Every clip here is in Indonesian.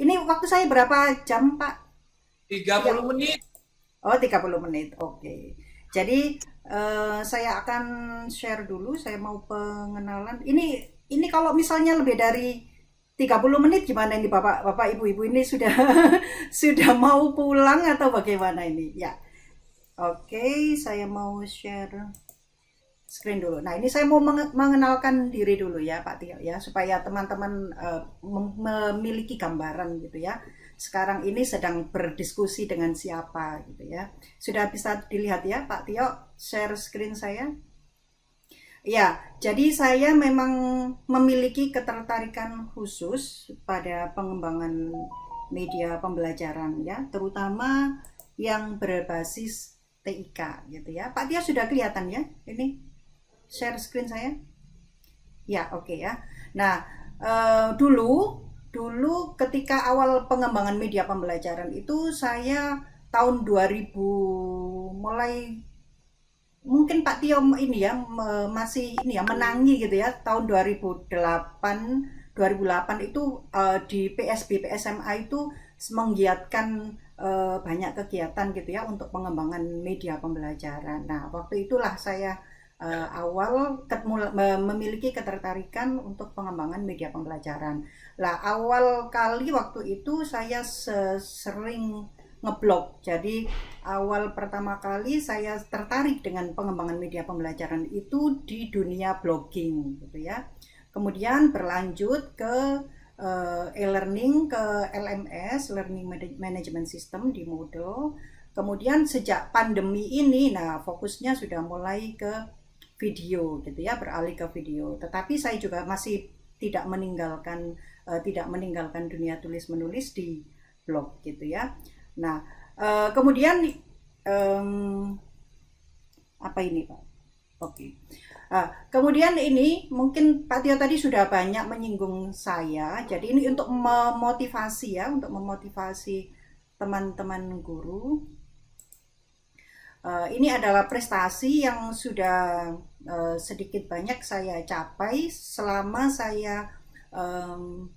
Ini waktu saya berapa jam, Pak? tiga Tiga, puluh menit. oh 30 menit, oke. Jadi saya akan share dulu, saya mau pengenalan. Ini kalau misalnya lebih dari 30 menit gimana ini Bapak, Bapak Ibu-ibu ini sudah sudah mau pulang atau bagaimana ini? Ya, oke, saya mau share screen dulu. Nah, ini saya mau mengenalkan diri dulu ya, Pak Tio ya, supaya teman-teman memiliki gambaran gitu ya. Sekarang ini sedang berdiskusi dengan siapa gitu ya. Sudah bisa dilihat ya, Pak Tio, share screen saya. Ya, jadi saya memang memiliki ketertarikan khusus pada pengembangan media pembelajaran ya, terutama yang berbasis TIK gitu ya. Pak Tia sudah kelihatan ya? Ini share screen saya. Ya, oke ya. Nah, dulu ketika awal pengembangan media pembelajaran itu saya tahun 2000 mulai, mungkin Pak Tio ini ya masih ini ya menangi gitu ya, tahun 2008 itu di PSB PSMA itu menggiatkan banyak kegiatan gitu ya untuk pengembangan media pembelajaran. Nah, waktu itulah saya awal memiliki ketertarikan untuk pengembangan media pembelajaran. Lah, awal kali waktu itu saya sering ngeblog. Jadi awal pertama kali saya tertarik dengan pengembangan media pembelajaran itu di dunia blogging gitu ya. Kemudian berlanjut ke e-learning, ke LMS, Learning Management System di Moodle. Kemudian sejak pandemi ini, nah fokusnya sudah mulai ke video gitu ya, beralih ke video. Tetapi saya juga masih tidak meninggalkan dunia tulis menulis di blog gitu ya. Nah, kemudian apa ini Pak? Oke. Kemudian ini mungkin Pak Tio tadi sudah banyak menyinggung saya. Jadi ini untuk memotivasi ya, untuk memotivasi teman-teman guru. Ini adalah prestasi yang sudah sedikit banyak saya capai selama saya em,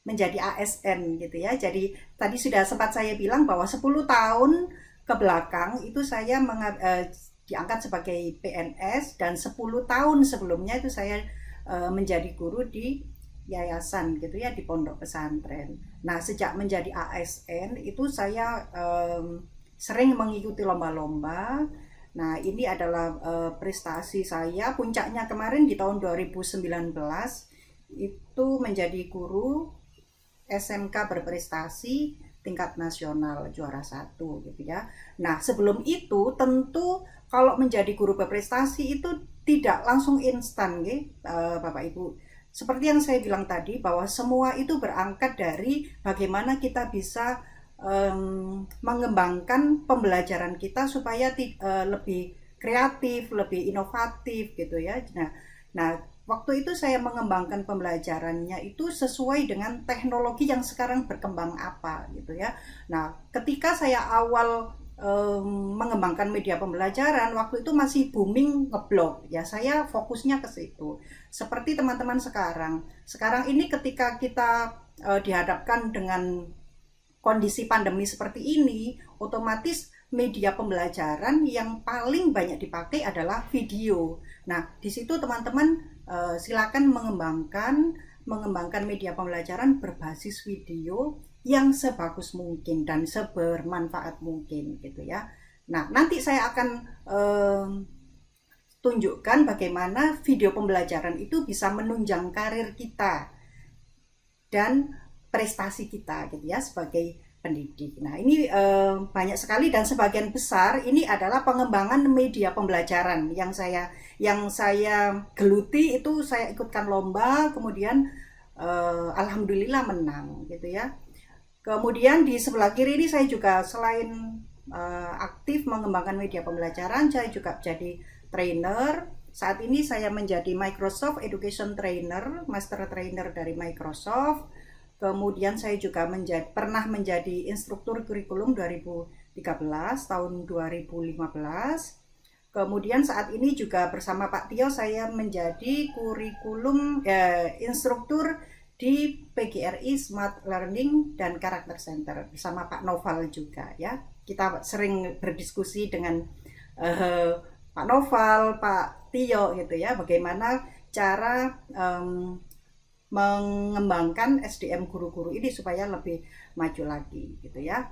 menjadi ASN gitu ya. Jadi tadi sudah sempat saya bilang bahwa 10 tahun ke belakang itu saya diangkat sebagai PNS, dan 10 tahun sebelumnya itu saya menjadi guru di yayasan gitu ya, di pondok pesantren. Nah, sejak menjadi ASN itu saya sering mengikuti lomba-lomba. Nah, ini adalah prestasi saya. Puncaknya kemarin di tahun 2019 itu menjadi guru SMK berprestasi tingkat nasional juara satu gitu ya. Nah, sebelum itu tentu kalau menjadi guru berprestasi itu tidak langsung instan gitu, Bapak Ibu. Seperti yang saya bilang tadi bahwa semua itu berangkat dari bagaimana kita bisa mengembangkan pembelajaran kita supaya lebih kreatif, lebih inovatif gitu ya. Nah, waktu itu saya mengembangkan pembelajarannya itu sesuai dengan teknologi yang sekarang berkembang apa gitu ya. Nah, ketika saya awal mengembangkan media pembelajaran, waktu itu masih booming ngeblog ya, saya fokusnya ke situ. Seperti teman-teman sekarang ini ketika kita dihadapkan dengan kondisi pandemi seperti ini, otomatis media pembelajaran yang paling banyak dipakai adalah video. Nah, di situ teman-teman silakan mengembangkan media pembelajaran berbasis video yang sebagus mungkin dan sebermanfaat mungkin gitu ya. Nah, nanti saya akan tunjukkan bagaimana video pembelajaran itu bisa menunjang karir kita dan prestasi kita gitu ya sebagai pendidik. Nah, ini banyak sekali dan sebagian besar ini adalah pengembangan media pembelajaran yang saya geluti, itu saya ikutkan lomba, kemudian alhamdulillah menang gitu ya. Kemudian di sebelah kiri ini saya juga selain aktif mengembangkan media pembelajaran, saya juga jadi trainer. Saat ini saya menjadi Microsoft Education Trainer, Master Trainer dari Microsoft. Kemudian saya juga pernah menjadi instruktur kurikulum 2013 tahun 2015. Kemudian saat ini juga bersama Pak Tio saya menjadi instruktur di PGRI Smart Learning dan Karakter Center bersama Pak Noval juga ya. Kita sering berdiskusi dengan Pak Noval, Pak Tio gitu ya, bagaimana cara mengembangkan SDM guru-guru ini supaya lebih maju lagi gitu ya.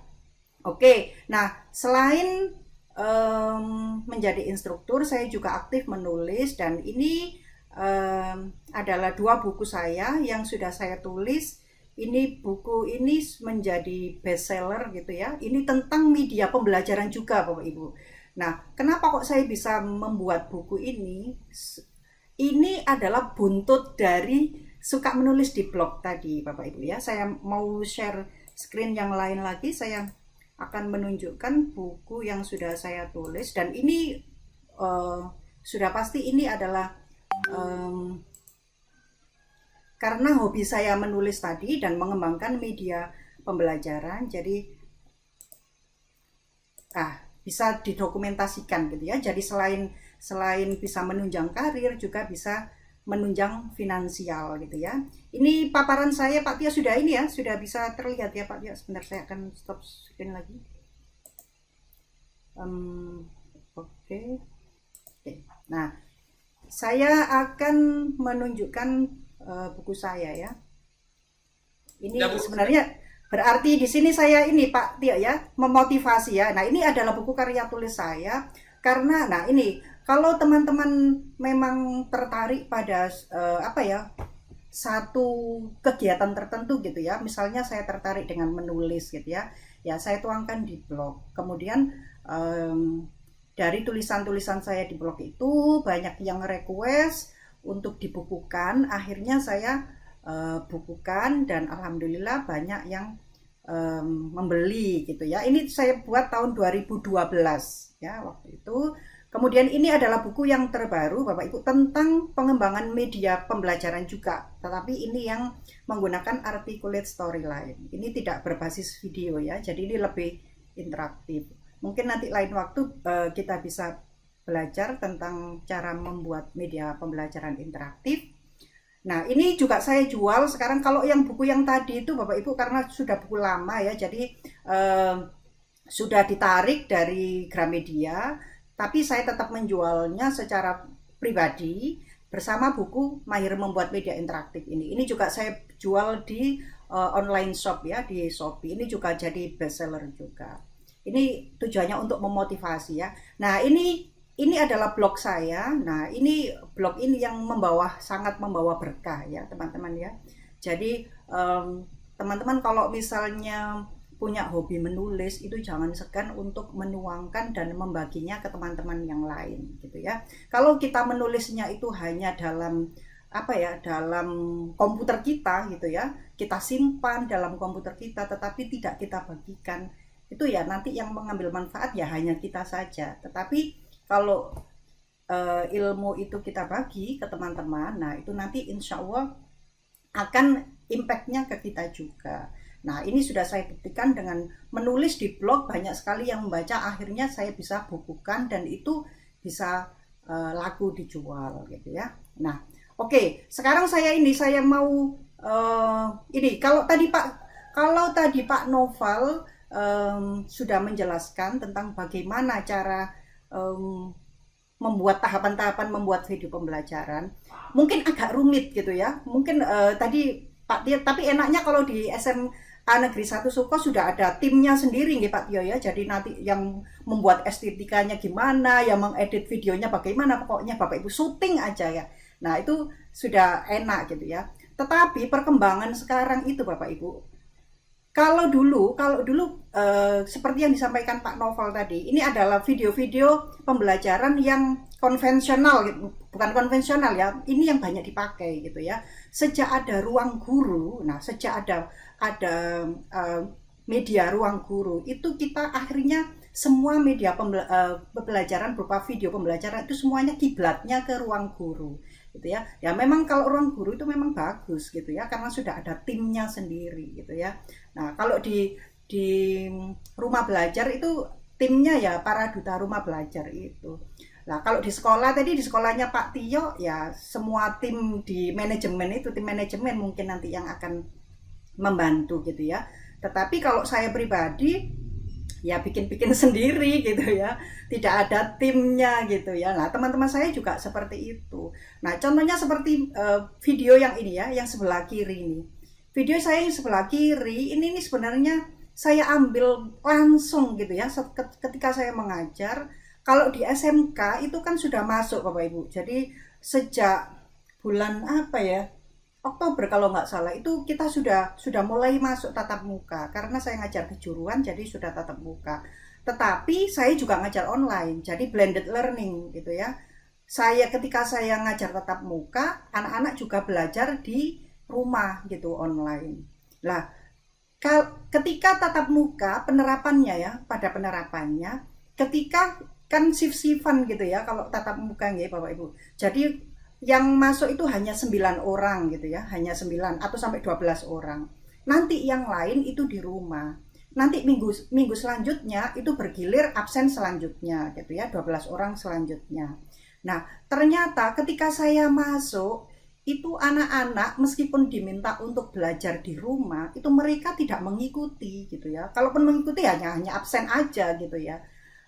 Oke, nah selain menjadi instruktur, saya juga aktif menulis dan ini adalah 2 buku saya yang sudah saya tulis. Ini buku ini menjadi bestseller gitu ya. Ini tentang media pembelajaran juga Bapak Ibu. Nah, kenapa kok saya bisa membuat buku ini? Ini adalah buntut dari suka menulis di blog tadi Bapak Ibu ya. Saya mau share screen yang lain lagi. Saya akan menunjukkan buku yang sudah saya tulis dan ini sudah pasti ini adalah karena hobi saya menulis tadi dan mengembangkan media pembelajaran, jadi bisa didokumentasikan gitu ya. Jadi selain bisa menunjang karir juga bisa menunjang finansial gitu ya. Ini paparan saya Pak Tia sudah ini ya, sudah bisa terlihat ya Pak Tia. Sebentar saya akan stop screen lagi. Oke. Nah, saya akan menunjukkan buku saya ya. Ini sebenarnya berarti di sini saya ini Pak Tia ya, memotivasi ya. Nah, ini adalah buku karya tulis saya karena nah ini kalau teman-teman memang tertarik pada satu kegiatan tertentu gitu ya, misalnya saya tertarik dengan menulis gitu ya, ya saya tuangkan di blog. Kemudian dari tulisan-tulisan saya di blog itu banyak yang request untuk dibukukan, akhirnya saya bukukan dan alhamdulillah banyak yang membeli gitu ya. Ini saya buat tahun 2012 ya waktu itu. Kemudian ini adalah buku yang terbaru Bapak Ibu tentang pengembangan media pembelajaran juga, tetapi ini yang menggunakan articulate storyline. Ini tidak berbasis video ya, jadi ini lebih interaktif. Mungkin nanti lain waktu kita bisa belajar tentang cara membuat media pembelajaran interaktif. Nah, ini juga saya jual sekarang. Kalau yang buku yang tadi itu Bapak Ibu karena sudah buku lama ya, jadi sudah ditarik dari Gramedia. Tapi saya tetap menjualnya secara pribadi bersama buku Mahir Membuat Media Interaktif ini. Ini juga saya jual di online shop ya, di Shopee. Ini juga jadi bestseller juga. Ini tujuannya untuk memotivasi ya. Nah, ini adalah blog saya. Nah, ini blog ini yang sangat membawa berkah ya, teman-teman ya. Jadi, teman-teman kalau misalnya punya hobi menulis itu jangan segan untuk menuangkan dan membaginya ke teman-teman yang lain gitu ya. Kalau kita menulisnya itu hanya dalam dalam komputer kita gitu ya, kita simpan dalam komputer kita tetapi tidak kita bagikan, itu ya nanti yang mengambil manfaat ya hanya kita saja. Tetapi kalau ilmu itu kita bagi ke teman-teman, nah itu nanti insya Allah akan impactnya ke kita juga. Nah, ini sudah saya buktikan dengan menulis di blog, banyak sekali yang membaca, akhirnya saya bisa bukukan dan itu bisa laku dijual gitu ya. Nah, oke, sekarang saya mau ini kalau tadi Pak Noval sudah menjelaskan tentang bagaimana cara membuat tahapan-tahapan membuat video pembelajaran, mungkin agak rumit gitu ya. Mungkin tadi Pak Tio, tapi enaknya kalau di SMA Negeri 1 Suko sudah ada timnya sendiri nih Pak Tio ya. Jadi nanti yang membuat estetikanya gimana, yang mengedit videonya bagaimana, pokoknya Bapak Ibu syuting aja ya. Nah, itu sudah enak gitu ya. Tetapi perkembangan sekarang itu Bapak Ibu, kalau dulu seperti yang disampaikan Pak Noval tadi, ini adalah video-video pembelajaran yang konvensional, bukan konvensional ya, ini yang banyak dipakai gitu ya. Sejak ada ruang guru, nah sejak ada media ruang guru, itu kita akhirnya semua media pembelajaran berupa video pembelajaran itu semuanya kiblatnya ke ruang guru gitu ya. Ya memang kalau ruang guru itu memang bagus gitu ya, karena sudah ada timnya sendiri gitu ya. Nah, kalau di rumah belajar itu timnya ya para duta rumah belajar itu. Nah, kalau di sekolah tadi, di sekolahnya Pak Tio ya, semua tim di manajemen itu, tim manajemen mungkin nanti yang akan membantu gitu ya. Tetapi kalau saya pribadi ya bikin-bikin sendiri gitu ya, tidak ada timnya gitu ya. Nah, teman-teman saya juga seperti itu. Nah, contohnya seperti video yang ini ya, yang sebelah kiri ini. Video saya yang sebelah kiri ini sebenarnya saya ambil langsung gitu ya, ketika saya mengajar. Kalau di SMK itu kan sudah masuk Bapak Ibu. Jadi sejak bulan apa ya, Oktober kalau nggak salah, itu kita sudah mulai masuk tatap muka, karena saya ngajar kejuruan jadi sudah tatap muka. Tetapi saya juga ngajar online, jadi blended learning gitu ya. Ketika saya ngajar tatap muka, anak-anak juga belajar di rumah gitu online. Lah, ketika tatap muka penerapannya ya, pada penerapannya, ketika kan shift-shiftan gitu ya kalau tatap muka ya Bapak Ibu. Jadi yang masuk itu hanya 9 orang gitu ya, hanya 9 atau sampai 12 orang. Nanti yang lain itu di rumah. Nanti minggu selanjutnya itu bergilir absen selanjutnya gitu ya, 12 orang selanjutnya. Nah, ternyata ketika saya masuk itu anak-anak meskipun diminta untuk belajar di rumah, itu mereka tidak mengikuti gitu ya. Kalaupun mengikuti hanya absen aja gitu ya.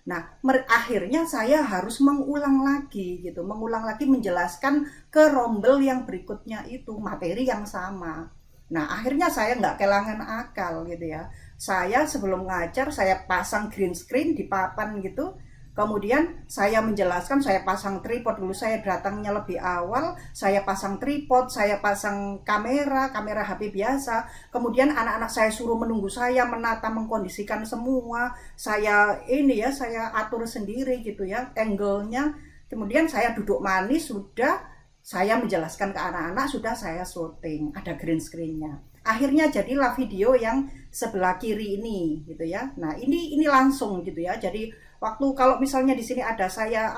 Nah, akhirnya saya harus mengulang lagi gitu, mengulang lagi menjelaskan ke rombel yang berikutnya itu materi yang sama. Nah, akhirnya saya nggak kehilangan akal gitu ya. Saya sebelum ngajar, saya pasang green screen di papan gitu. Kemudian saya menjelaskan, saya pasang tripod dulu, saya datangnya lebih awal, saya pasang tripod, saya pasang kamera HP biasa. Kemudian anak-anak saya suruh menunggu saya, menata, mengkondisikan semua. Saya saya atur sendiri gitu ya, angle-nya. Kemudian saya duduk manis, sudah saya menjelaskan ke anak-anak, sudah saya syuting, ada green screen-nya. Akhirnya jadilah video yang sebelah kiri ini gitu ya. Nah, ini langsung gitu ya. Jadi waktu kalau misalnya di sini ada saya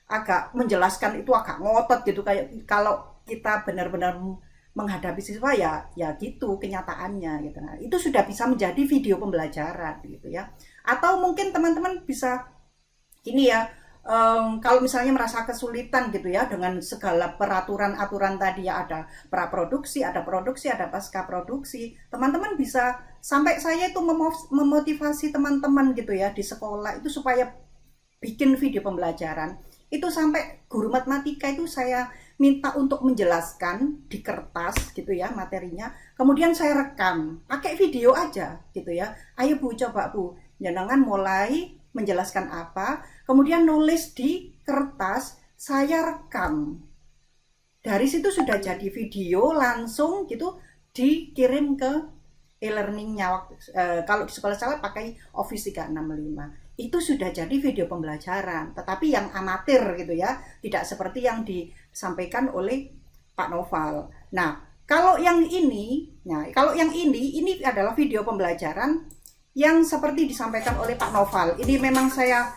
agak menjelaskan itu agak ngotot gitu, kayak kalau kita benar-benar menghadapi siswa ya gitu kenyataannya gitu. Nah, itu sudah bisa menjadi video pembelajaran gitu ya. Atau mungkin teman-teman bisa ini ya, kalau misalnya merasa kesulitan gitu ya dengan segala peraturan-aturan tadi ya, ada praproduksi, ada produksi, ada pasca produksi, teman-teman bisa sampai saya itu memotivasi teman-teman gitu ya di sekolah itu supaya bikin video pembelajaran. Itu sampai guru matematika itu saya minta untuk menjelaskan di kertas gitu ya materinya, kemudian saya rekam pakai video aja gitu ya. Ayo Bu, coba Bu, jangan mulai menjelaskan apa, kemudian nulis di kertas, saya rekam. Dari situ sudah jadi video langsung gitu, dikirim ke e-learningnya. Kalau di sekolah saya pakai Office 365. Itu sudah jadi video pembelajaran, tetapi yang amatir gitu ya, tidak seperti yang disampaikan oleh Pak Noval. Nah, kalau yang ini adalah video pembelajaran yang seperti disampaikan oleh Pak Noval. Ini memang saya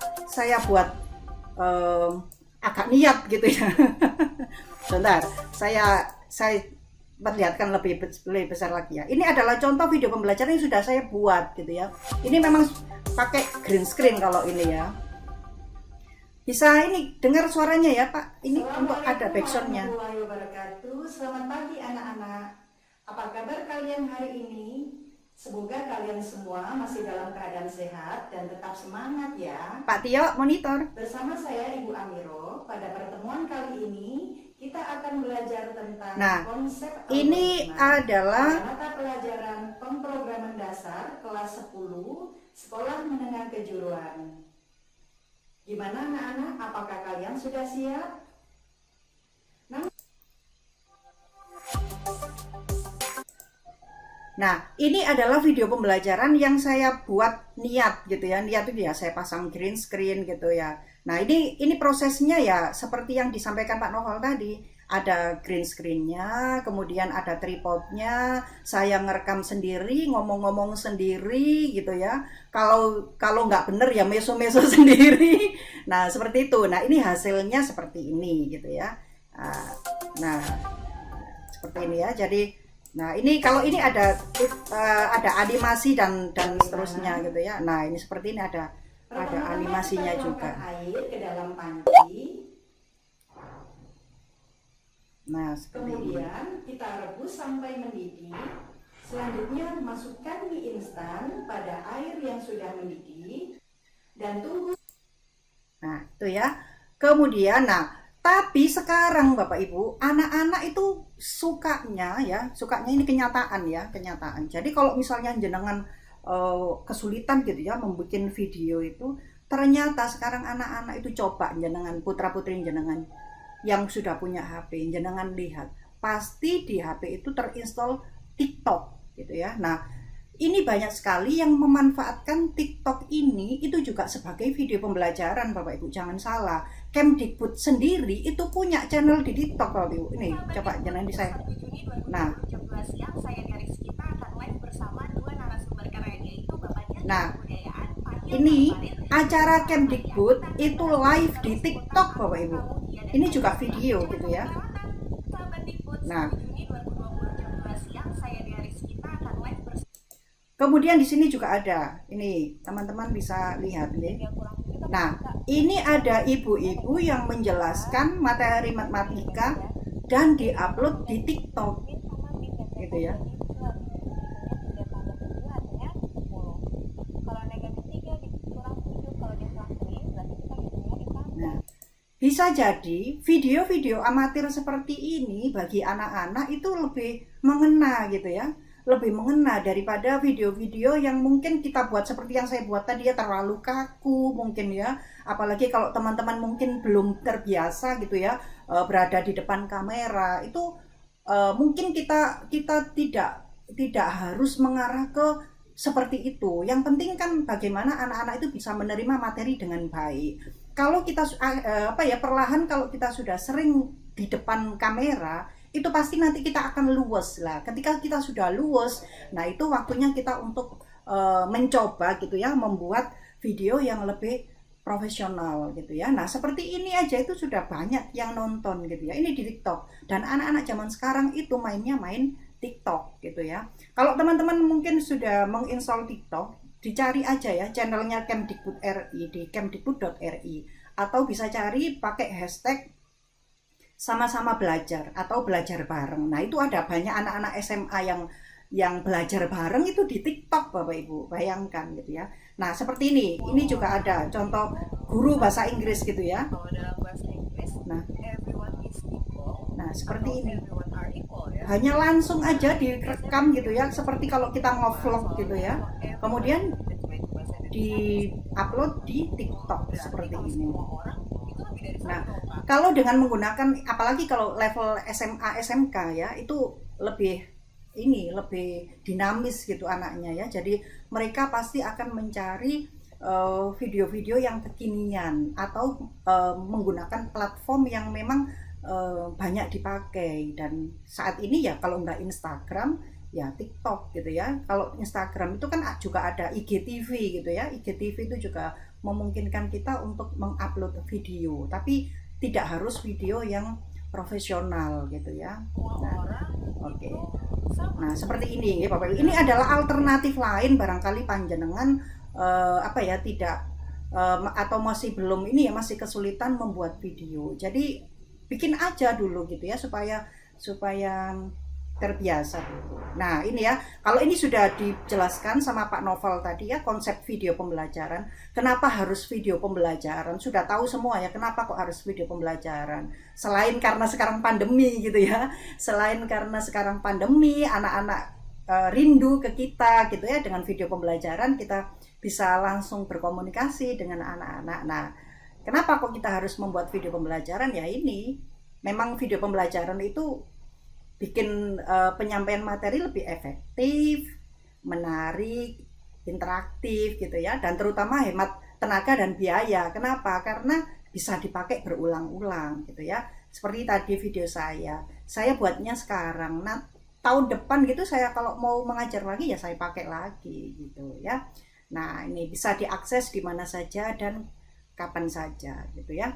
buat agak niat gitu ya. Sebentar, saya perlihatkan lebih besar lagi ya. Ini adalah contoh video pembelajaran yang sudah saya buat gitu ya. Ini memang pakai green screen kalau ini ya. Bisa ini dengar suaranya ya Pak. Ini untuk ada backsoundnya. Selamat pagi anak-anak. Apa kabar kalian hari ini? Semoga kalian semua masih dalam keadaan sehat dan tetap semangat ya. Pak Tio, monitor. Bersama saya Ibu Amiro, pada pertemuan kali ini kita akan belajar tentang konsep ini adalah mata pelajaran pemrograman dasar kelas 10 Sekolah Menengah Kejuruan. Gimana anak-anak? Apakah kalian sudah siap? Nah, ini adalah video pembelajaran yang saya buat niat gitu ya. Niat itu ya saya pasang green screen gitu ya. Nah, ini prosesnya ya seperti yang disampaikan Pak Noval tadi. Ada green screen-nya, kemudian ada tripodnya, saya ngerekam sendiri, ngomong-ngomong sendiri gitu ya. Kalau nggak bener ya meso-meso sendiri. Nah, seperti itu. Nah, ini hasilnya seperti ini gitu ya. Nah, seperti ini ya. Jadi nah ini kalau ini ada animasi dan seterusnya gitu ya. Nah ini seperti ini ada Ada animasinya juga. Air ke dalam panci. Nah, kemudian kita rebus sampai mendidih. Selanjutnya masukkan mie instan pada air yang sudah mendidih dan tunggu. Nah, itu ya. Kemudian, nah, tapi sekarang Bapak Ibu, anak-anak itu sukanya ini kenyataan ya, kenyataan. Jadi kalau misalnya jenengan kesulitan gitu ya membuat video itu, ternyata sekarang anak-anak itu coba jenengan putra-putri jenengan yang sudah punya HP, jenengan lihat, pasti di HP itu terinstall TikTok gitu ya. Nah, ini banyak sekali yang memanfaatkan TikTok ini itu juga sebagai video pembelajaran Bapak Ibu, jangan salah. Kemdikbud sendiri itu punya channel di TikTok Bapak Ibu. Ini coba jangan di saya. Nah, ini acara Kemdikbud itu live di TikTok Bapak Ibu. Ini juga video gitu ya. Nah, kemudian di sini juga ada, ini teman-teman bisa lihat nih. Nah, ini ada ibu-ibu yang menjelaskan materi matematika dan diupload di TikTok, gitu ya. Nah, bisa jadi video-video amatir seperti ini bagi anak-anak itu lebih mengena gitu ya, lebih mengena daripada video-video yang mungkin kita buat seperti yang saya buat tadi ya, terlalu kaku mungkin ya, apalagi kalau teman-teman mungkin belum terbiasa gitu ya berada di depan kamera itu, mungkin kita tidak harus mengarah ke seperti itu. Yang penting kan bagaimana anak-anak itu bisa menerima materi dengan baik. Kalau kita perlahan kalau kita sudah sering di depan kamera, itu pasti nanti kita akan luwes lah. Ketika kita sudah luwes, nah itu waktunya kita untuk mencoba gitu ya, membuat video yang lebih profesional gitu ya. Nah, seperti ini aja itu sudah banyak yang nonton gitu ya. Ini di TikTok. Dan anak-anak zaman sekarang itu mainnya main TikTok gitu ya. Kalau teman-teman mungkin sudah menginstall TikTok, dicari aja ya channelnya Kemdikbud RI di kemdikbud.ri, atau bisa cari pakai hashtag sama-sama belajar atau belajar bareng. Nah, itu ada banyak anak-anak SMA yang belajar bareng itu di TikTok Bapak Ibu, bayangkan gitu ya. Nah, seperti ini juga ada contoh guru bahasa Inggris gitu ya. Nah, seperti ini. Hanya langsung aja direkam gitu ya, seperti kalau kita ngevlog gitu ya. Kemudian di-upload di TikTok seperti ini. Nah, kalau dengan menggunakan, apalagi kalau level SMA SMK ya, itu lebih dinamis gitu anaknya ya. Jadi mereka pasti akan mencari video-video yang kekinian atau menggunakan platform yang memang banyak dipakai. Dan saat ini ya kalau nggak Instagram ya TikTok gitu ya. Kalau Instagram itu kan juga ada IGTV gitu ya. IGTV itu juga memungkinkan kita untuk mengupload video, tapi tidak harus video yang profesional gitu ya. Nah, oke. Nah, seperti ini ya Bapak Ibu. Ini adalah alternatif lain barangkali panjenengan tidak atau masih belum ini ya, masih kesulitan membuat video. Jadi bikin aja dulu gitu ya supaya terbiasa dulu. Nah, ini ya, kalau ini sudah dijelaskan sama Pak Novel tadi ya, konsep video pembelajaran. Kenapa harus video pembelajaran? Sudah tahu semua ya, kenapa kok harus video pembelajaran? Selain karena sekarang pandemi gitu ya. Selain karena sekarang pandemi, anak-anak rindu ke kita gitu ya, dengan video pembelajaran kita bisa langsung berkomunikasi dengan anak-anak. Nah, kenapa kok kita harus membuat video pembelajaran? Ya ini, memang video pembelajaran itu bikin penyampaian materi lebih efektif, menarik, interaktif gitu ya, dan terutama hemat tenaga dan biaya. Kenapa? Karena bisa dipakai berulang-ulang gitu ya. Seperti tadi video saya buatnya sekarang. Nah, tahun depan gitu saya kalau mau mengajar lagi ya saya pakai lagi gitu ya. Nah, ini bisa diakses di mana saja dan kapan saja gitu ya.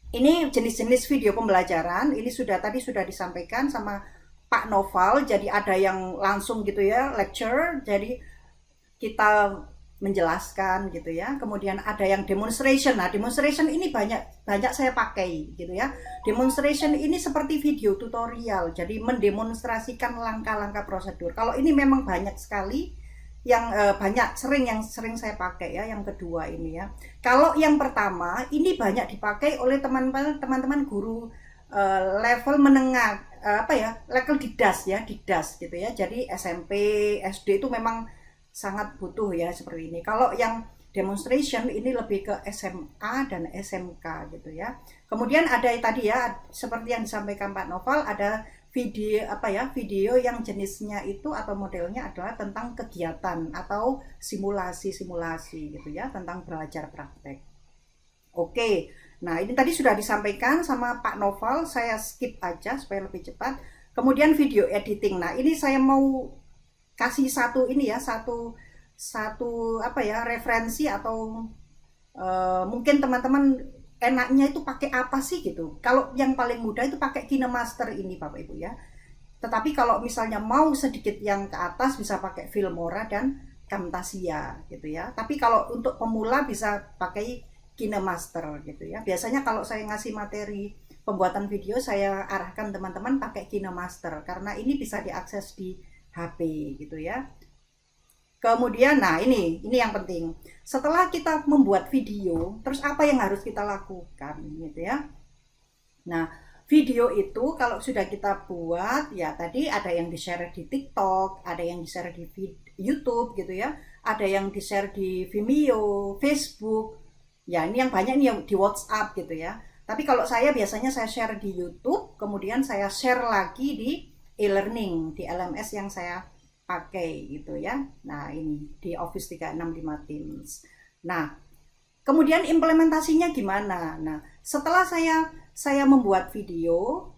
Ini jenis-jenis video pembelajaran, ini tadi sudah disampaikan sama Pak Noval. Jadi ada yang langsung gitu ya, lecture, jadi kita menjelaskan gitu ya. Kemudian ada yang demonstration. Nah, demonstration ini banyak banyak saya pakai gitu ya. Demonstration ini seperti video tutorial. Jadi mendemonstrasikan langkah-langkah prosedur. Kalau ini memang banyak sekali yang yang sering saya pakai ya, yang kedua ini ya. Kalau yang pertama ini banyak dipakai oleh teman-teman guru level menengah, level di DAS ya, di DAS gitu ya. Jadi SMP, SD itu memang sangat butuh ya seperti ini. Kalau yang demonstration ini lebih ke SMA dan SMK gitu ya. Kemudian ada tadi ya, seperti yang disampaikan Pak Noval, ada video yang jenisnya itu atau modelnya adalah tentang kegiatan atau simulasi-simulasi gitu ya, tentang belajar praktek. Oke, nah ini tadi sudah disampaikan sama Pak Noval, saya skip aja supaya lebih cepat. Kemudian video editing. Nah ini saya mau kasih satu ini ya, satu satu referensi atau mungkin teman-teman enaknya itu pakai apa sih gitu. Kalau yang paling mudah itu pakai KineMaster ini Bapak Ibu ya. Tetapi kalau misalnya mau sedikit yang ke atas bisa pakai Filmora dan Camtasia gitu ya. Tapi kalau untuk pemula bisa pakai KineMaster gitu ya. Biasanya kalau saya ngasih materi pembuatan video saya arahkan teman-teman pakai KineMaster karena ini bisa diakses di HP gitu ya. Kemudian, nah ini yang penting. Setelah kita membuat video, terus apa yang harus kita lakukan gitu ya. Nah, video itu kalau sudah kita buat, ya tadi ada yang di-share di TikTok, ada yang di-share di YouTube gitu ya, ada yang di-share di Vimeo, Facebook. Ya, ini yang banyak nih yang di WhatsApp gitu ya. Tapi kalau saya biasanya saya share di YouTube, kemudian saya share lagi di e-learning, di LMS yang saya pakai gitu ya. Nah, ini di Office 365 Teams. Nah, kemudian implementasinya gimana? Nah, setelah saya membuat video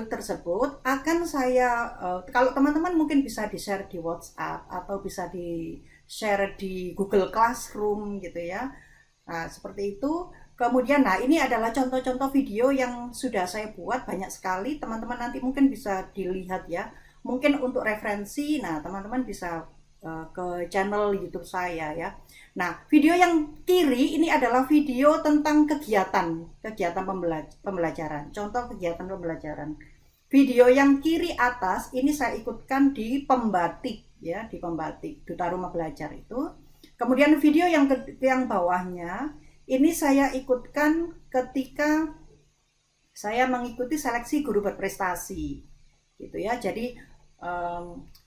tersebut akan saya kalau teman-teman mungkin bisa di-share di WhatsApp atau bisa di-share di Google Classroom gitu ya. Nah, seperti itu. Kemudian, nah ini adalah contoh-contoh video yang sudah saya buat banyak sekali. Teman-teman nanti mungkin bisa dilihat ya. Mungkin untuk referensi, nah teman-teman bisa ke channel YouTube saya ya. Nah, video yang kiri ini adalah video tentang kegiatan pembelajaran. Contoh kegiatan pembelajaran. Video yang kiri atas ini saya ikutkan di Pembatik ya, di Pembatik Duta Rumah Belajar itu. Kemudian video yang bawahnya ini saya ikutkan ketika saya mengikuti seleksi guru berprestasi gitu ya. Jadi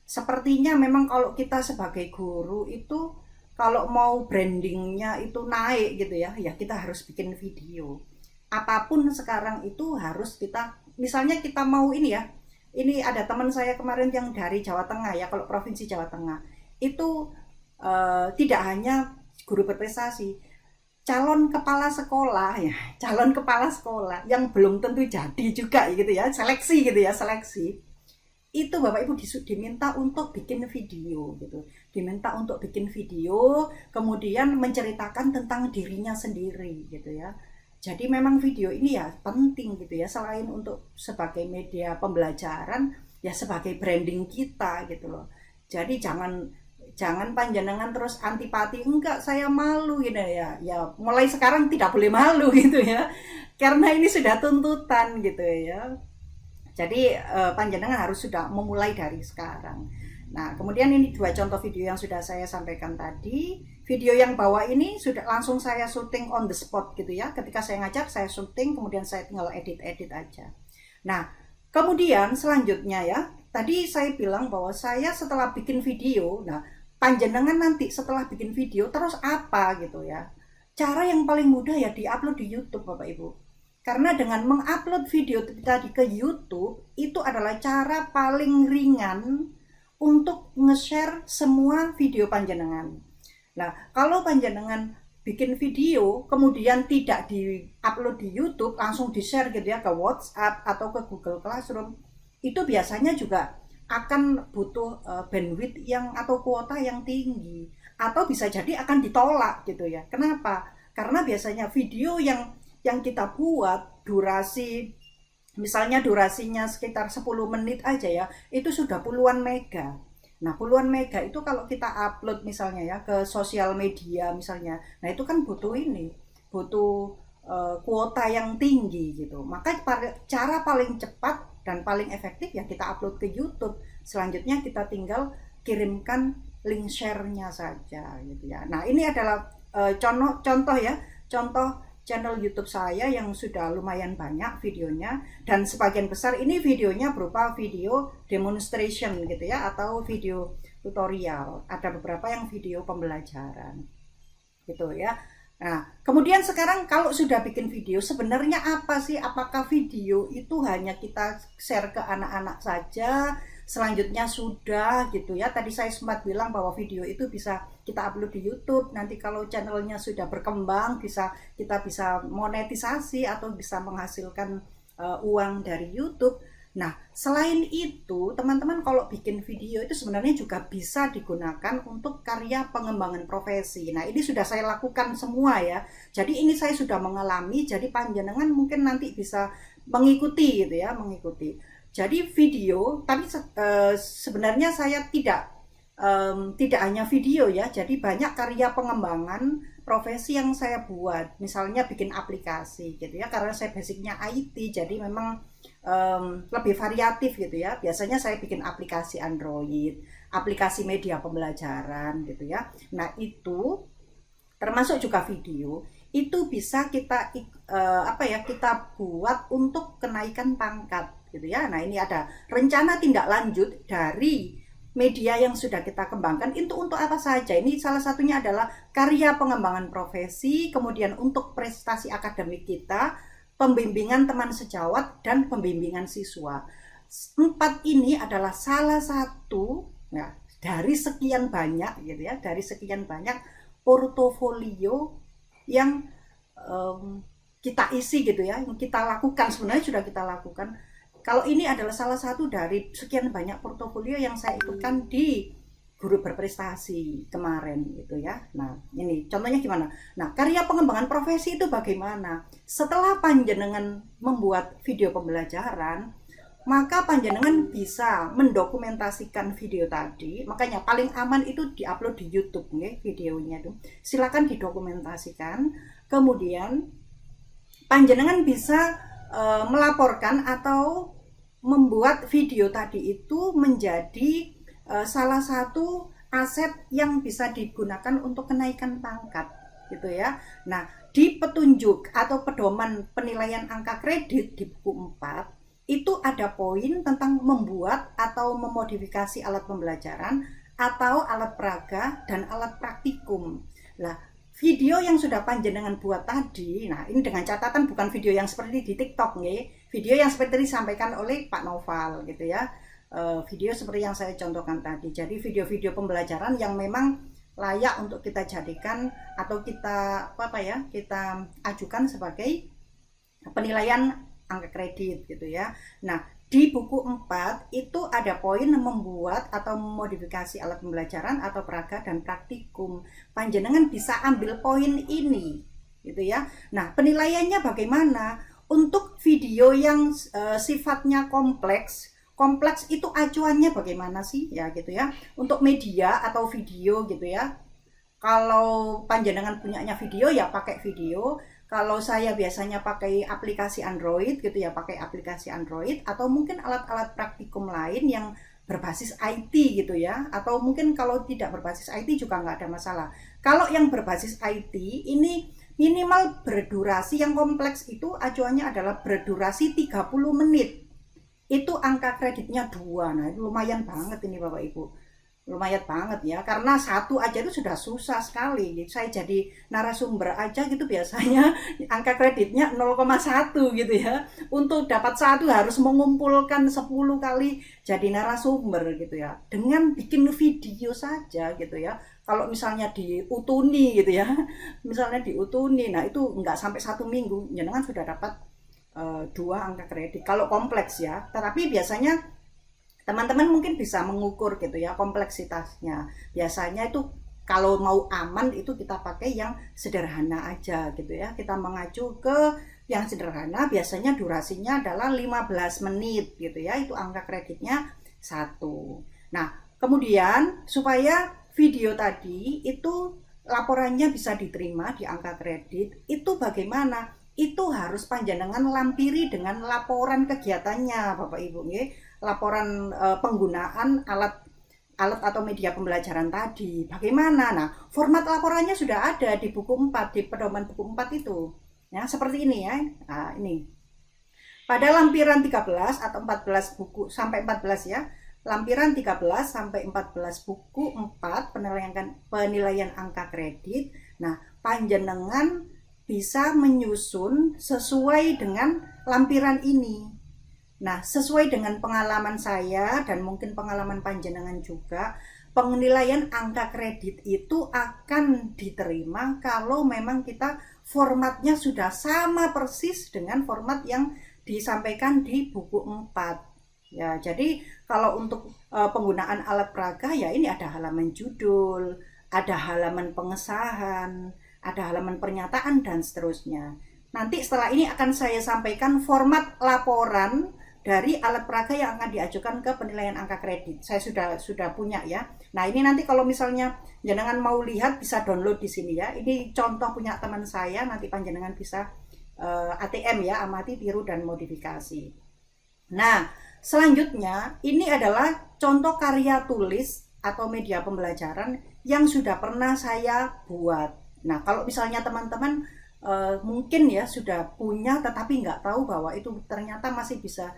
sepertinya memang kalau kita sebagai guru itu kalau mau brandingnya itu naik gitu ya, ya kita harus bikin video. Apapun sekarang itu harus kita, misalnya kita mau ini ya, ini ada teman saya kemarin yang dari Jawa Tengah ya, kalau provinsi Jawa Tengah itu tidak hanya guru berprestasi, calon kepala sekolah ya, calon kepala sekolah yang belum tentu jadi juga gitu ya, seleksi gitu ya, seleksi. Itu Bapak Ibu diminta untuk bikin video gitu. Diminta untuk bikin video, kemudian menceritakan tentang dirinya sendiri gitu ya. Jadi memang video ini ya penting gitu ya, selain untuk sebagai media pembelajaran, ya sebagai branding kita gitu loh. Jadi jangan panjenengan terus antipati, enggak saya malu gitu ya. Ya mulai sekarang tidak boleh malu gitu ya. Karena ini sudah tuntutan gitu ya. Jadi panjenengan harus sudah memulai dari sekarang. Nah, kemudian ini dua contoh video yang sudah saya sampaikan tadi. Video yang bawah ini sudah langsung saya syuting on the spot gitu ya. Ketika saya ngajar, saya syuting, kemudian saya tinggal edit-edit aja. Nah, kemudian selanjutnya ya, tadi saya bilang bahwa saya setelah bikin video, nah panjenengan nanti setelah bikin video terus apa gitu ya. Cara yang paling mudah ya di-upload di YouTube Bapak Ibu. Karena dengan mengupload video tadi ke YouTube, itu adalah cara paling ringan untuk nge-share semua video panjenengan. Nah, kalau panjenengan bikin video, kemudian tidak di-upload di YouTube, langsung di-share gitu ya ke WhatsApp atau ke Google Classroom, itu biasanya juga akan butuh bandwidth atau kuota yang tinggi. Atau bisa jadi akan ditolak gitu ya. Kenapa? Karena biasanya video yang kita buat misalnya durasinya sekitar 10 menit aja ya, itu sudah puluhan mega. Nah, puluhan mega itu kalau kita upload misalnya ya ke sosial media misalnya, nah itu kan butuh ini, butuh kuota yang tinggi gitu. Maka cara paling cepat dan paling efektif ya kita upload ke YouTube. Selanjutnya kita tinggal kirimkan link share-nya saja gitu ya. Nah, ini adalah contoh ya, contoh channel YouTube saya yang sudah lumayan banyak videonya, dan sebagian besar ini videonya berupa video demonstration gitu ya, atau video tutorial. Ada beberapa yang video pembelajaran gitu ya. Nah, kemudian sekarang kalau sudah bikin video, sebenarnya apa sih? Apakah video itu hanya kita share ke anak-anak saja? Selanjutnya sudah gitu ya. Tadi saya sempat bilang bahwa video itu bisa kita upload di YouTube. Nanti kalau channelnya sudah berkembang, kita bisa monetisasi atau bisa menghasilkan uang dari YouTube. Nah, selain itu, teman-teman kalau bikin video itu sebenarnya juga bisa digunakan untuk karya pengembangan profesi. Nah, ini sudah saya lakukan semua ya. Jadi ini saya sudah mengalami, jadi panjenengan mungkin nanti bisa mengikuti gitu ya, mengikuti. Jadi video, tapi sebenarnya saya tidak hanya video ya, jadi banyak karya pengembangan profesi yang saya buat. Misalnya bikin aplikasi gitu ya, karena saya basicnya IT, jadi memang lebih variatif gitu ya. Biasanya saya bikin aplikasi Android, aplikasi media pembelajaran gitu ya. Nah, itu termasuk juga video. Itu bisa kita buat untuk kenaikan pangkat gitu ya. Nah, ini ada rencana tindak lanjut dari media yang sudah kita kembangkan itu untuk apa saja. Ini salah satunya adalah karya pengembangan profesi, kemudian untuk prestasi akademik kita, pembimbingan teman sejawat, dan pembimbingan siswa. 4 ini adalah salah satu ya, dari sekian banyak gitu ya, dari sekian banyak portofolio yang kita isi gitu ya, yang kita lakukan, sebenarnya sudah kita lakukan. Kalau ini adalah salah satu dari sekian banyak portofolio yang saya ikutkan di Guru Berprestasi kemarin gitu ya. Nah, ini contohnya gimana? Nah, karya pengembangan profesi itu bagaimana? Setelah panjenengan membuat video pembelajaran, maka panjenengan bisa mendokumentasikan video tadi. Makanya paling aman itu diupload di YouTube nih videonya tuh. Silakan didokumentasikan. Kemudian panjenengan bisa melaporkan atau membuat video tadi itu menjadi salah satu aset yang bisa digunakan untuk kenaikan pangkat gitu ya. Nah, di petunjuk atau pedoman penilaian angka kredit di buku 4 itu ada poin tentang membuat atau memodifikasi alat pembelajaran atau alat peraga dan alat praktikum. Nah, video yang sudah panjenengan buat tadi, nah ini dengan catatan bukan video yang seperti di TikTok nih, video yang seperti disampaikan oleh Pak Noval gitu ya, video seperti yang saya contohkan tadi. Jadi video-video pembelajaran yang memang layak untuk kita jadikan atau kita kita ajukan sebagai penilaian angka kredit gitu ya. Nah, di buku 4 itu ada poin membuat atau memodifikasi alat pembelajaran atau peraga dan praktikum. Panjenengan bisa ambil poin ini gitu ya. Nah, penilaiannya bagaimana? Untuk video yang sifatnya kompleks itu acuannya bagaimana sih ya gitu ya. Untuk media atau video gitu ya. Kalau panjenengan punyanya video ya pakai video. Kalau saya biasanya pakai aplikasi Android gitu ya, pakai aplikasi Android atau mungkin alat-alat praktikum lain yang berbasis IT gitu ya, atau mungkin kalau tidak berbasis IT juga nggak ada masalah. Kalau yang berbasis IT ini minimal berdurasi, yang kompleks itu acuannya adalah berdurasi 30 menit. Itu angka kreditnya 2. Nah, itu lumayan banget ini Bapak Ibu. Lumayan banget ya, karena satu aja itu sudah susah sekali. Saya jadi narasumber aja gitu biasanya angka kreditnya 0,1 gitu ya. Untuk dapat satu harus mengumpulkan 10 kali jadi narasumber gitu ya. Dengan bikin video saja gitu ya. Kalau misalnya diutuni gitu ya, misalnya diutuni, nah itu nggak sampai 1 minggu, jenengan sudah dapat 2 angka kredit. Kalau kompleks ya, tetapi biasanya teman-teman mungkin bisa mengukur gitu ya kompleksitasnya. Biasanya itu kalau mau aman itu kita pakai yang sederhana aja gitu ya. Kita mengacu ke yang sederhana, biasanya durasinya adalah 15 menit gitu ya. Itu angka kreditnya 1. Nah, Kemudian supaya video tadi itu laporannya bisa diterima di angka kredit, itu bagaimana? Itu harus panjenengan lampiri dengan laporan kegiatannya, Bapak Ibu nggih. Laporan penggunaan alat alat atau media pembelajaran tadi. Bagaimana? Nah, format laporannya sudah ada di buku 4, di pedoman buku 4 itu. Ya, seperti ini ya. Nah, ini. Pada lampiran 13 atau 14 buku sampai 14 ya. Lampiran 13 sampai 14 buku 4 penilaian angka kredit. Nah, panjenengan bisa menyusun sesuai dengan lampiran ini. Nah, sesuai dengan pengalaman saya dan mungkin pengalaman panjenengan juga, penilaian angka kredit itu akan diterima kalau memang kita formatnya sudah sama persis dengan format yang disampaikan di buku 4. Ya, jadi kalau untuk penggunaan alat peraga ya ini ada halaman judul, ada halaman pengesahan, ada halaman pernyataan dan seterusnya. Nanti setelah ini akan saya sampaikan format laporan dari alat peraga yang akan diajukan ke penilaian angka kredit. Saya sudah punya ya. Nah, ini nanti kalau misalnya jenengan mau lihat bisa download di sini ya. Ini contoh punya teman saya, nanti panjenengan bisa ATM ya, amati, tiru dan modifikasi. Nah, selanjutnya ini adalah contoh karya tulis atau media pembelajaran yang sudah pernah saya buat. Nah, kalau misalnya teman-teman mungkin ya sudah punya tetapi nggak tahu bahwa itu ternyata masih bisa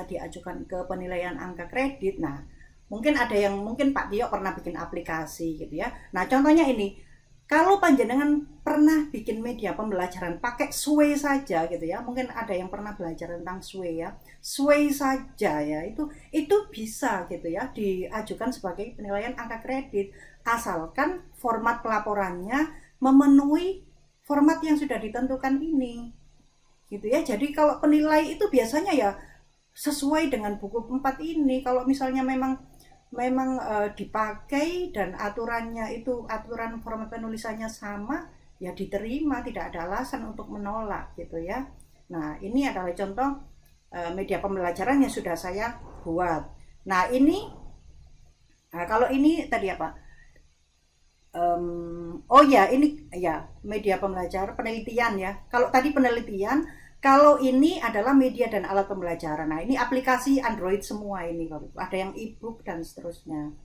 diajukan ke penilaian angka kredit. Nah, mungkin ada yang mungkin Pak Tio pernah bikin aplikasi gitu ya. Nah, contohnya ini. Kalau panjenengan pernah bikin media pembelajaran pakai Sway saja gitu ya. Mungkin ada yang pernah belajar tentang Sway ya. Sway saja ya. Itu bisa gitu ya diajukan sebagai penilaian angka kredit asalkan format pelaporannya memenuhi format yang sudah ditentukan ini. Gitu ya. Jadi kalau penilai itu biasanya ya sesuai dengan buku 4 ini. Kalau misalnya memang dipakai dan aturannya itu aturan format penulisannya sama, ya diterima, tidak ada alasan untuk menolak gitu ya. Nah, ini adalah contoh media pembelajaran yang sudah saya buat. Nah, kalau ini tadi apa? Oh ya, ini ya media pembelajaran penelitian ya. Kalau tadi penelitian, kalau ini adalah media dan alat pembelajaran. Nah, ini aplikasi Android semua ini, ada yang e-book dan seterusnya.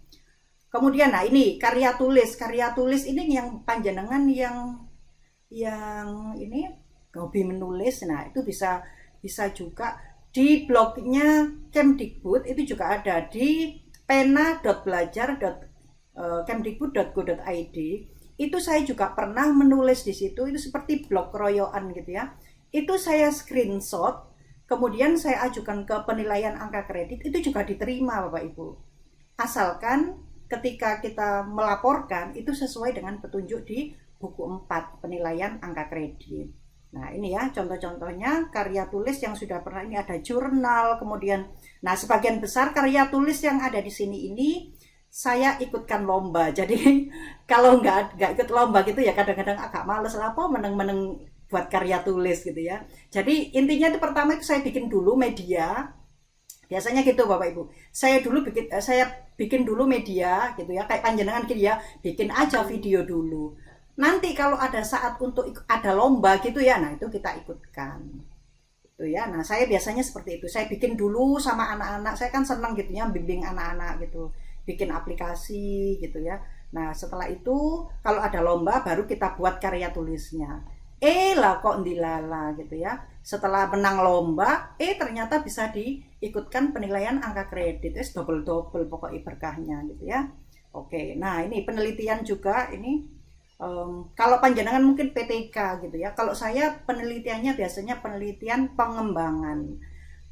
Kemudian, nah ini karya tulis. Karya tulis ini yang panjenengan yang ini hobi menulis. Nah, itu bisa juga di blognya Kemdikbud, itu juga ada di pena.belajar.kemdikbud.go.id. Itu saya juga pernah menulis di situ. Itu seperti blog keroyokan gitu ya. Itu saya screenshot, kemudian saya ajukan ke penilaian angka kredit, itu juga diterima Bapak Ibu. Asalkan ketika kita melaporkan, itu sesuai dengan petunjuk di buku 4, penilaian angka kredit. Nah, ini ya contoh-contohnya karya tulis yang sudah pernah, ini ada jurnal, kemudian, nah sebagian besar karya tulis yang ada di sini ini, saya ikutkan lomba. Jadi kalau nggak ikut lomba gitu ya kadang-kadang agak males lah, apa meneng-meneng buat karya tulis gitu ya. Jadi intinya itu pertama itu saya bikin dulu media. Biasanya gitu Bapak Ibu. Saya bikin dulu media gitu ya. Kayak panjenengan gitu ya, bikin aja video dulu. Nanti kalau ada saat untuk ada lomba gitu ya, nah itu kita ikutkan. Gitu ya. Nah, saya biasanya seperti itu. Saya bikin dulu sama anak-anak. Saya kan senang gitu ya bimbing anak-anak gitu. Bikin aplikasi gitu ya. Nah, setelah itu kalau ada lomba baru kita buat karya tulisnya. Lah kok dilala gitu ya. Setelah menang lomba, ternyata bisa diikutkan penilaian angka kredit. Double-double pokoknya berkahnya gitu ya. Oke, nah ini penelitian juga ini. Kalau panjenengan mungkin PTK gitu ya. Kalau saya penelitiannya biasanya penelitian pengembangan.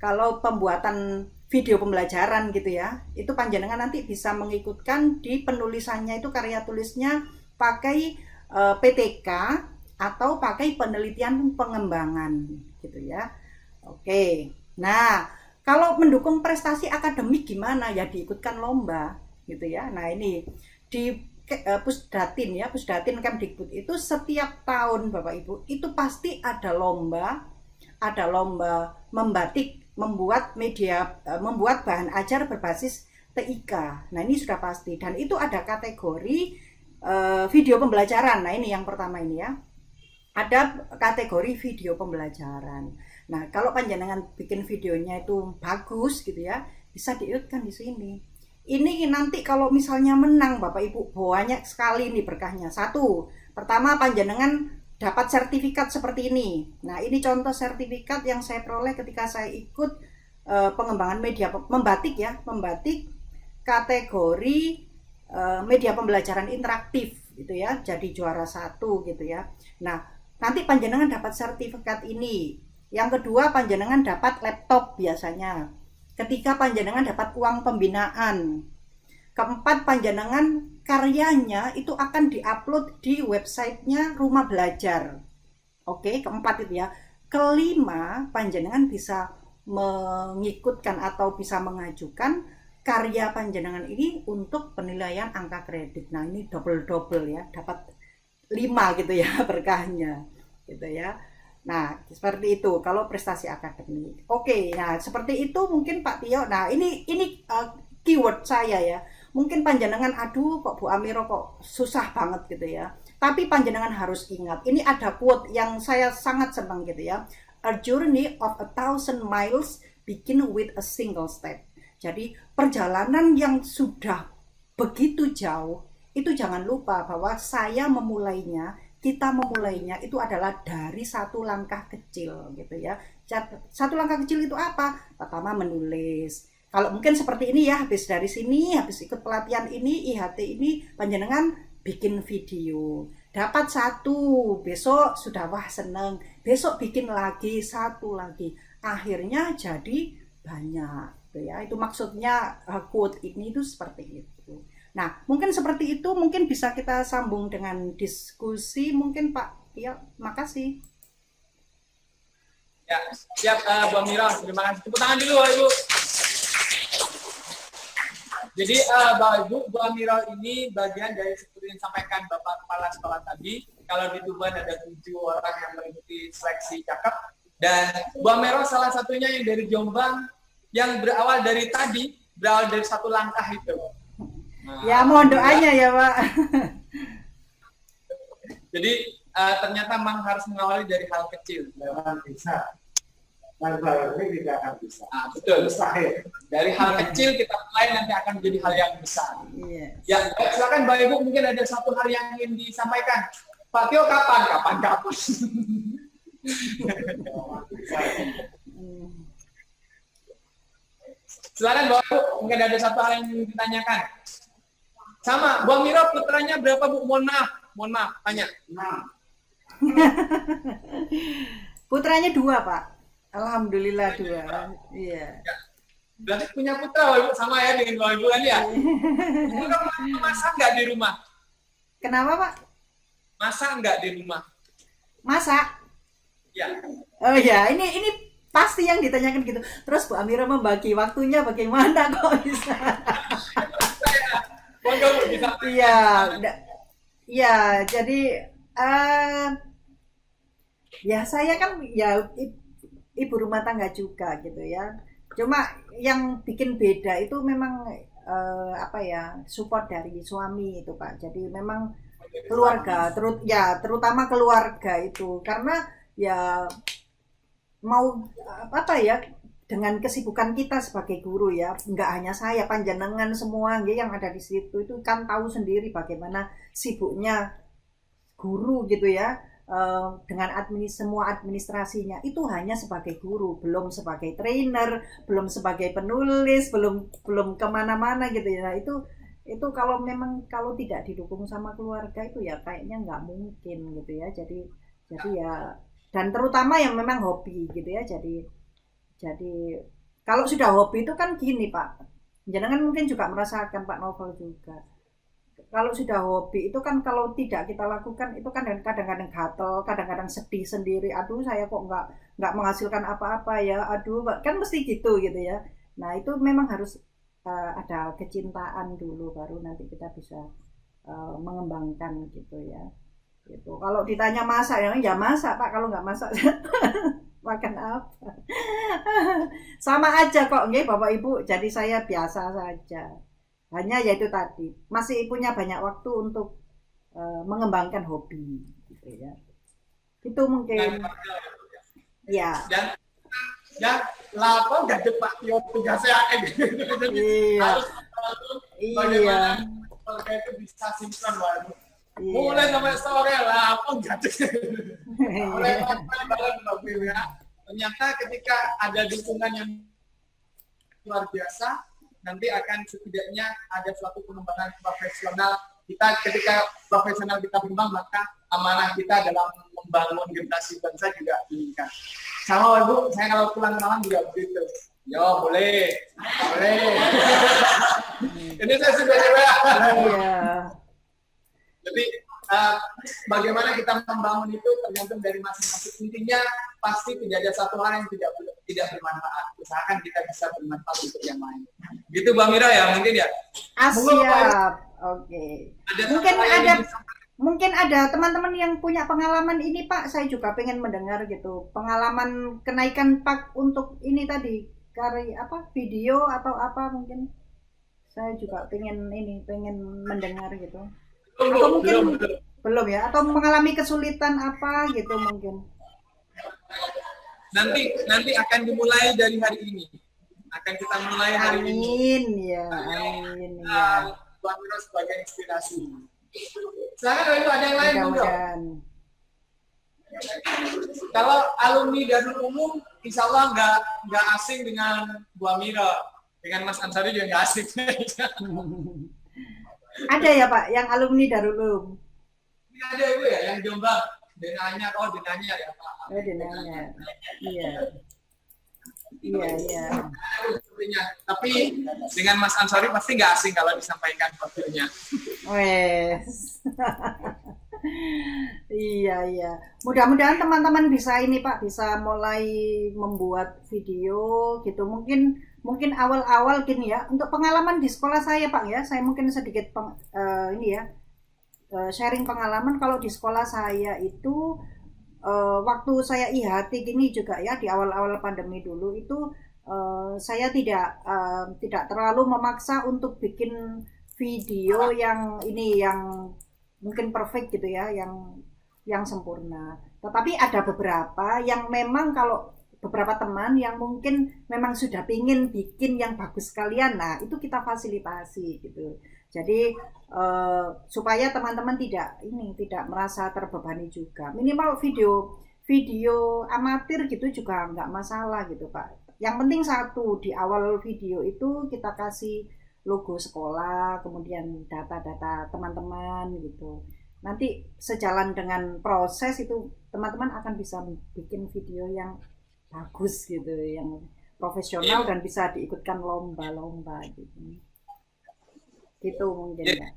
Kalau pembuatan video pembelajaran gitu ya, itu panjenengan nanti bisa mengikutkan di penulisannya itu karya tulisnya pakai PTK atau pakai penelitian pengembangan gitu ya. Oke. Nah, kalau mendukung prestasi akademik gimana? Ya diikutkan lomba gitu ya. Nah, ini di Pusdatin ya, Pusdatin Kemdikbud itu setiap tahun Bapak Ibu itu pasti ada lomba membatik, membuat bahan ajar berbasis TIK. Nah, ini sudah pasti. Dan itu ada kategori video pembelajaran. Nah, ini yang pertama ini ya. Ada kategori video pembelajaran. Nah, kalau panjenengan bikin videonya itu bagus gitu ya, bisa diikutkan di sini. Ini nanti kalau misalnya menang Bapak Ibu, banyak sekali nih berkahnya. Satu, pertama panjenengan dapat sertifikat seperti ini. Nah, ini contoh sertifikat yang saya peroleh ketika saya ikut pengembangan media membatik ya, membatik kategori media pembelajaran interaktif gitu ya, jadi juara satu gitu ya. Nah, nanti panjenengan dapat sertifikat ini. Yang kedua, panjenengan dapat laptop biasanya. Ketiga, panjenengan dapat uang pembinaan. Keempat, panjenengan karyanya itu akan diupload di websitenya Rumah Belajar. Oke, keempat itu ya. Kelima, panjenengan bisa mengikutkan atau bisa mengajukan karya panjenengan ini untuk penilaian angka kredit. Nah, ini double-double ya, dapat 5 gitu ya berkahnya. Gitu ya. Nah, seperti itu kalau prestasi akademik. Oke, nah seperti itu mungkin Pak Tio. Nah, ini keyword saya ya. Mungkin panjenengan aduh kok Bu Amiro kok susah banget gitu ya. Tapi panjenengan harus ingat, ini ada quote yang saya sangat senang gitu ya. A journey of 1,000 miles begin with a single step. Jadi perjalanan yang sudah begitu jauh, itu jangan lupa bahwa kita memulainya itu adalah dari satu langkah kecil gitu ya. Satu langkah kecil itu apa? Pertama menulis. Kalau mungkin seperti ini ya, habis dari sini, habis ikut pelatihan ini, IHT ini, panjenengan bikin video. Dapat satu, besok sudah wah seneng, besok bikin lagi, satu lagi. Akhirnya jadi banyak. Ya, itu maksudnya quote ini itu seperti itu. Nah, mungkin seperti itu, mungkin bisa kita sambung dengan diskusi, mungkin Pak. Ya, makasih. Ya, siap Bu Amira, terima kasih. Tepuk tangan dulu Ibu. Jadi Bapak Ibu, Bu Amira ini bagian dari seperti yang disampaikan Bapak Kepala Sekolah tadi. Kalau di Tuban ada 7 orang yang mengikuti seleksi cakep. Dan Bu Amira salah satunya yang dari Jombang, yang berawal dari satu langkah itu. Nah, ya mohon doanya ya Pak. Jadi ternyata memang harus mengawali dari hal kecil. Memang bisa. Hal ini tidak akan bisa. Nah, betul. Mustahil. Dari hal kecil kita mulai nanti akan menjadi hal yang besar. Yes. Ya, silakan Bapak Ibu, mungkin ada satu hal yang ingin disampaikan. Pak Tio kapan? Silakan Bapak Ibu, mungkin ada satu hal yang ingin ditanyakan. Sama, Bu Amira putranya berapa Bu? Mohon maaf, tanya. Putranya 2 Pak. Alhamdulillah 2. Iya. Ya. Berarti punya putra Bapak Ibu, sama ya dengan Bapak Ibu kan ya? Ibu kan masak nggak di rumah? Kenapa Pak? Masak nggak di rumah? Masak? Ya. Oh ya, ini pasti yang ditanyakan gitu. Terus Bu Amira membagi waktunya bagaimana kok bisa? Iya, ya. Jadi ya saya kan ya ibu rumah tangga juga gitu ya. Cuma yang bikin beda itu memang support dari suami itu Pak. Jadi memang keluarga, terutama keluarga itu karena ya mau dengan kesibukan kita sebagai guru ya, nggak hanya saya, panjenengan semua yang ada di situ itu kan tahu sendiri bagaimana sibuknya guru gitu ya, dengan semua administrasinya itu hanya sebagai guru, belum sebagai trainer, belum sebagai penulis, belum kemana-mana gitu ya. Nah, itu kalau tidak didukung sama keluarga itu ya kayaknya nggak mungkin gitu ya. Jadi ya, dan terutama yang memang hobi gitu ya. Jadi kalau sudah hobi itu kan gini Pak, jangan mungkin juga merasakan Pak Novel juga. Kalau sudah hobi itu kan kalau tidak kita lakukan itu kan kadang-kadang gatel, kadang-kadang sedih sendiri. Aduh saya kok nggak menghasilkan apa-apa ya. Aduh kan mesti gitu ya. Nah itu memang harus ada kecintaan dulu baru nanti kita bisa mengembangkan gitu ya. Gitu. Kalau ditanya masak ya masak Pak, kalau nggak masak makan apa? Sama aja kok, nggih Bapak Ibu. Jadi saya biasa saja. Hanya yaitu tadi masih punya banyak waktu untuk mengembangkan hobi, gitu ya. Itu dan mungkin ya. dan dan lapor gak Pak yo tugasnya gitu. Jadi Iya, harus tahu iya, bagaimana keluarga itu bisa sinkron waduh. Mulai iya, sampai sore lapor gak mulai iya, bareng mobil ya. Ternyata ketika ada dukungan yang luar biasa, nanti akan setidaknya ada suatu pengembangan profesional kita. Ketika profesional kita berkembang, maka amanah kita dalam membangun generasi bangsa juga meningkat. Sama Bu, saya kalau pulang malam juga begitu. Yo, boleh. Ini saya sudah coba. iya, Jadi bagaimana kita membangun itu tergantung dari masing-masing. Intinya pasti tidak ada satu hal yang tidak bermanfaat. Usahakan kita bisa bermanfaat untuk yang lain. Gitu Bang Mira ya mungkin ya. siap. Oke. Ada Mungkin hal yang ada ingin disampaikan? mungkin ada teman-teman yang punya pengalaman ini Pak. Saya juga pengen mendengar gitu. Pengalaman kenaikan Pak untuk ini tadi karya apa video atau apa mungkin. Saya juga pengen mendengar gitu. Atau mungkin Belum. belum ya, atau mengalami kesulitan apa gitu mungkin. Nanti akan dimulai dari hari ini. Akan kita mulai hari ini. Amin ya, amin ya. Bang Mira sebagai inspirasi. Silakan itu ada yang lain monggo. Mudah-mudahan. Kalau alumni Darul Umum, insya Allah nggak asing dengan Bu Amira, dengan Mas Ansari juga nggak asing. Ada ya Pak, yang alumni Darul Ulum. Ini ada Ibu ya, yang Jombang, Denanya ya Pak. Oh, dinanya. Iya. Iya. Sepertinya. Tapi dengan Mas Ansari pasti nggak asing kalau disampaikan profilnya. Wes. Iya. Mudah-mudahan teman-teman bisa ini Pak, bisa mulai membuat video gitu. Mungkin awal-awal gini ya. Untuk pengalaman di sekolah saya Pak ya, saya mungkin sedikit sharing pengalaman kalau di sekolah saya itu waktu saya IHT gini juga ya di awal-awal pandemi dulu itu saya tidak terlalu memaksa untuk bikin video yang mungkin perfect gitu ya, yang sempurna. Tetapi ada beberapa yang memang kalau beberapa teman yang mungkin memang sudah pingin bikin yang bagus sekalian, nah itu kita fasilitasi gitu. Jadi supaya teman-teman tidak merasa terbebani juga. Minimal video amatir gitu juga nggak masalah gitu Pak. Yang penting satu, di awal video itu kita kasih logo sekolah, kemudian data-data teman-teman gitu. Nanti sejalan dengan proses itu teman-teman akan bisa bikin video yang bagus gitu, yang profesional dan bisa diikutkan lomba-lomba gitu. Gitu mungkin ya.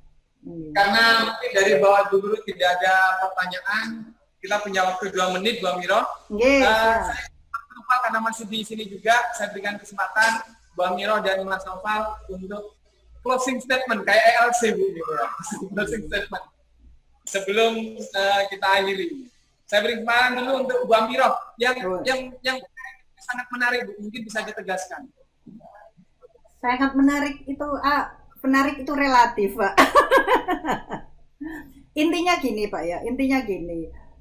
Karena mungkin dari bawah dulu tidak ada pertanyaan, kita punya waktu 2 menit, Bu Amira. Saya lupa karena masih di sini juga, saya berikan kesempatan Bu Amira dan Mas Noval untuk closing statement kayak ELC Bu gitu ya. Closing statement sebelum kita akhiri. Saya beri kesempatan dulu untuk Bu Amira yang sangat menarik Bu, mungkin bisa ditegaskan. Sangat menarik itu menarik itu relatif Pak. Intinya gini,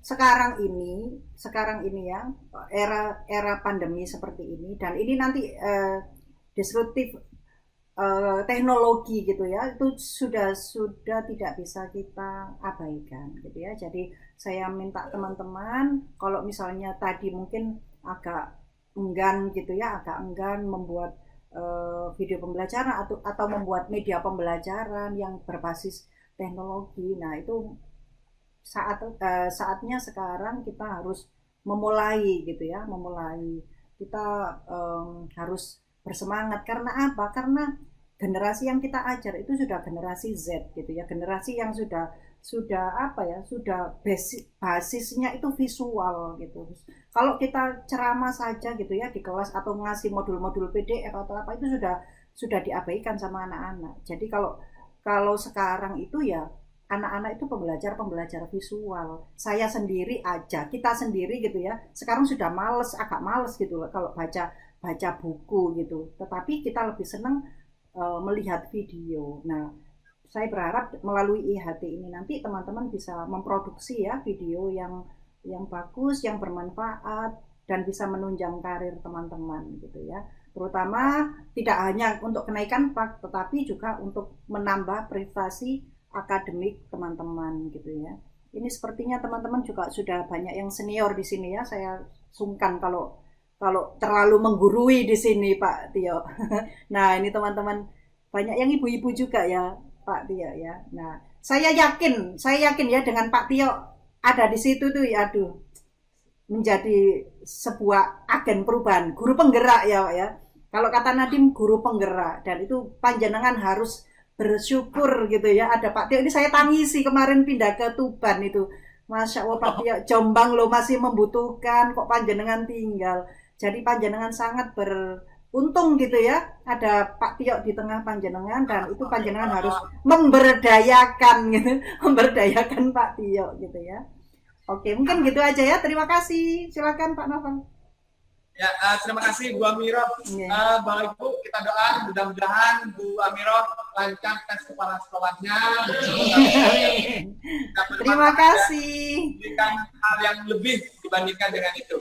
sekarang ini ya era pandemi seperti ini, dan ini nanti disruptif teknologi gitu ya, itu sudah tidak bisa kita abaikan gitu ya. Jadi saya minta teman-teman kalau misalnya tadi mungkin agak enggan membuat video pembelajaran atau membuat media pembelajaran yang berbasis teknologi. Nah, itu saatnya sekarang kita harus memulai gitu ya, kita harus bersemangat. Karena apa? Karena generasi yang kita ajar itu sudah generasi Z gitu ya, generasi yang sudah basisnya itu visual gitu. Kalau kita ceramah saja gitu ya di kelas atau ngasih modul-modul PDF atau apa, itu sudah diabaikan sama anak-anak. Jadi kalau sekarang itu ya anak-anak itu pembelajar visual. Saya sendiri aja, kita sendiri gitu ya. Sekarang sudah agak males gitu loh kalau baca buku gitu. Tetapi kita lebih senang melihat video. Nah, saya berharap melalui IHT ini nanti teman-teman bisa memproduksi ya video yang bagus, yang bermanfaat dan bisa menunjang karir teman-teman gitu ya. Terutama tidak hanya untuk kenaikan PAK, tetapi juga untuk menambah prestasi akademik teman-teman gitu ya. Ini sepertinya teman-teman juga sudah banyak yang senior di sini ya. Saya sungkan kalau terlalu menggurui di sini Pak Tio. Nah, ini teman-teman banyak yang ibu-ibu juga ya Pak Tio ya. Nah, saya yakin ya dengan Pak Tio ada di situ tuh ya, aduh, menjadi sebuah agen perubahan, guru penggerak ya Pak ya. Kalau kata Nadim guru penggerak, dan itu panjenengan harus bersyukur gitu ya. Ada Pak Tio ini, saya tangisi kemarin pindah ke Tuban itu. Masya Allah Pak Tio, Jombang lo masih membutuhkan, kok panjenengan tinggal. Jadi panjenengan sangat beruntung gitu ya. Ada Pak Tio di tengah panjenengan, dan itu panjenengan harus memberdayakan gitu. Memberdayakan Pak Tio gitu ya. Oke, mungkin gitu aja ya. Terima kasih. Silakan Pak Novel. Ya, terima kasih Bu Amiro. Bapak Ibu, kita doa mudah-mudahan Bu Amiro lancar tes kepala sekolahnya. Terima kasih. Memberikan hal yang lebih dibandingkan dengan itu.